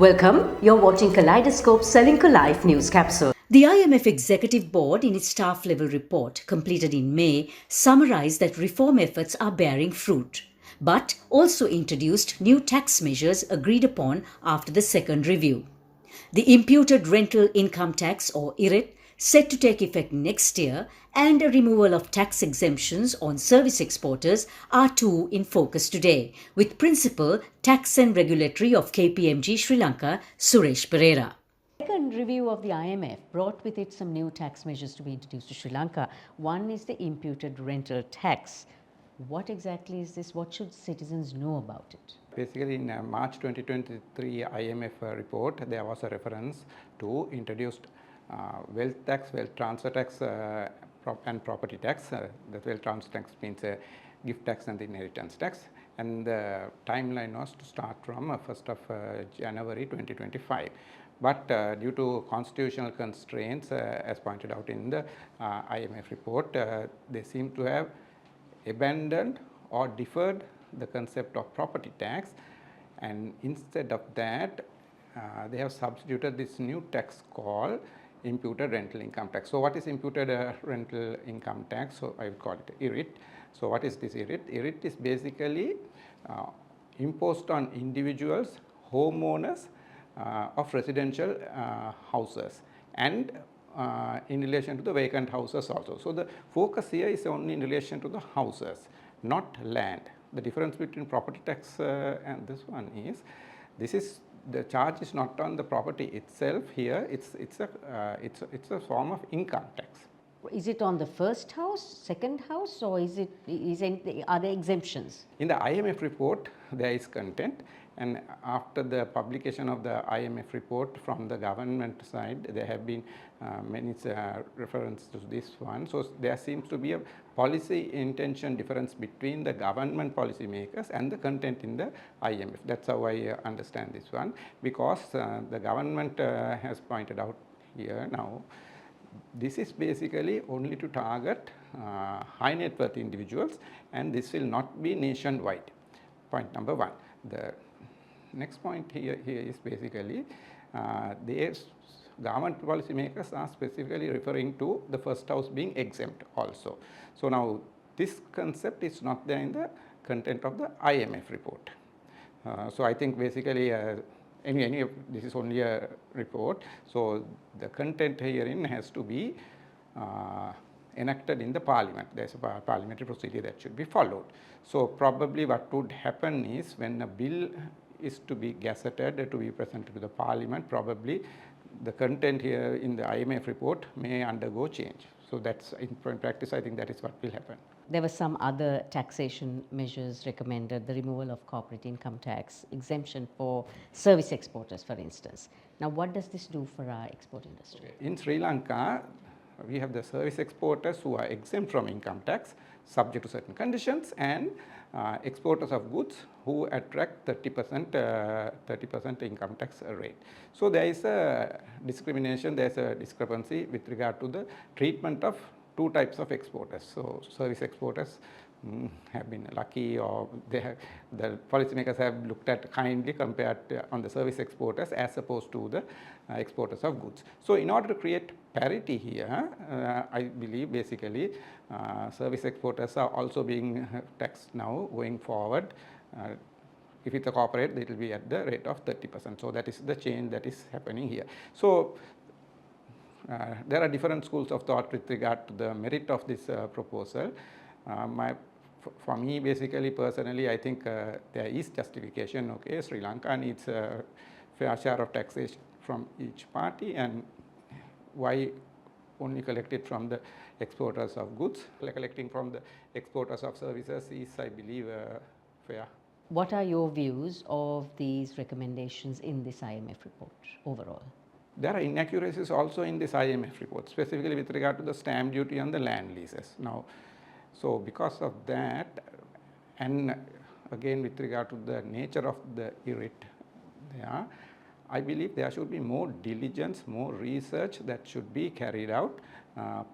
Welcome, you're watching Kaleidoscope Selling Life News Capsule. The IMF Executive Board, in its staff level report completed in May, summarized that reform efforts are bearing fruit, but also introduced new tax measures agreed upon after the second review. The Imputed Rental Income Tax, or IRIT, set to take effect next year, and a removal of tax exemptions on service exporters are two in focus today, with Principal Tax and Regulatory of KPMG Sri Lanka, Suresh Perera. The second review of the IMF brought with it some new tax measures to be introduced to Sri Lanka. One is the imputed rental tax. What exactly is this? What should citizens know about it? Basically, in March 2023 IMF report, there was a reference to introduced wealth tax, wealth transfer tax, and property tax. The wealth transfer tax means gift tax and inheritance tax. And the timeline was to start from 1st of January 2025. But due to constitutional constraints, as pointed out in the IMF report, they seem to have abandoned or deferred the concept of property tax, and instead of that they have substituted this new tax called imputed rental income tax. So what is imputed rental income tax? So I would call it IRIT. So what is this IRIT? IRIT is basically imposed on individuals, homeowners of residential houses, and in relation to the vacant houses also. So the focus here is only in relation to the houses, not land. The difference between property tax and this one is, the charge is not on the property itself. Here it's a form of income tax. Is it on the first house, second house, or are there exemptions? In the IMF report, there is content, and after the publication of the IMF report from the government side, there have been many references to this one. So there seems to be a policy intention difference between the government policy makers and the content in the IMF. That's how I understand this one, because the government has pointed out here now, this is basically only to target high net worth individuals, and this will not be nationwide. Point number one. The next point here is basically government policy makers are specifically referring to the first house being exempt also. So now this concept is not there in the content of the IMF report. So I think basically anyway, this is only a report, so the content herein has to be enacted in the parliament. There's a parliamentary procedure that should be followed. So probably what would happen is, when a bill is to be gazetted, to be presented to the parliament, probably the content here in the IMF report may undergo change. So that's, in practice, I think that is what will happen. There were some other taxation measures recommended, the removal of corporate income tax, exemption for service exporters, for instance. Now, what does this do for our export industry? In Sri Lanka, we have the service exporters who are exempt from income tax, subject to certain conditions, and exporters of goods who attract 30% income tax rate. So there is a discrimination, there is a discrepancy with regard to the treatment of two types of exporters. So service exporters have been lucky, or the policymakers have looked at kindly compared on the service exporters as opposed to the exporters of goods. So in order to create parity here, I believe basically service exporters are also being taxed now going forward. If it's a corporate, it will be at the rate of 30%. So that is the change that is happening here. So there are different schools of thought with regard to the merit of this proposal. For me, basically, personally, I think there is justification. Okay, Sri Lanka needs a fair share of taxation from each party, and why only collect it from the exporters of goods? Collecting from the exporters of services is, I believe, fair. What are your views of these recommendations in this IMF report overall? There are inaccuracies also in this IMF report, specifically with regard to the stamp duty on the land leases. Now, so because of that, and again with regard to the nature of the IRIT, I believe there should be more diligence, more research that should be carried out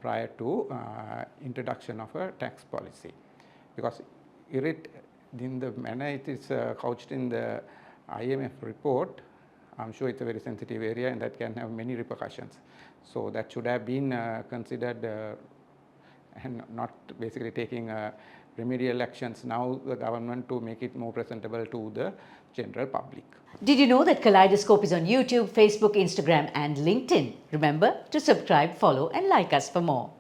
prior to introduction of a tax policy. Because IRIT, in the manner it is couched in the IMF report, I'm sure it's a very sensitive area and that can have many repercussions. So that should have been considered and not basically taking remedial actions now, the government, to make it more presentable to the general public. Did you know that Kaleidoscope is on YouTube, Facebook, Instagram and LinkedIn? Remember to subscribe, follow and like us for more.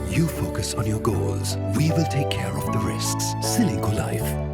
You focus on your goals. We will take care of the risks. Srilanka Life.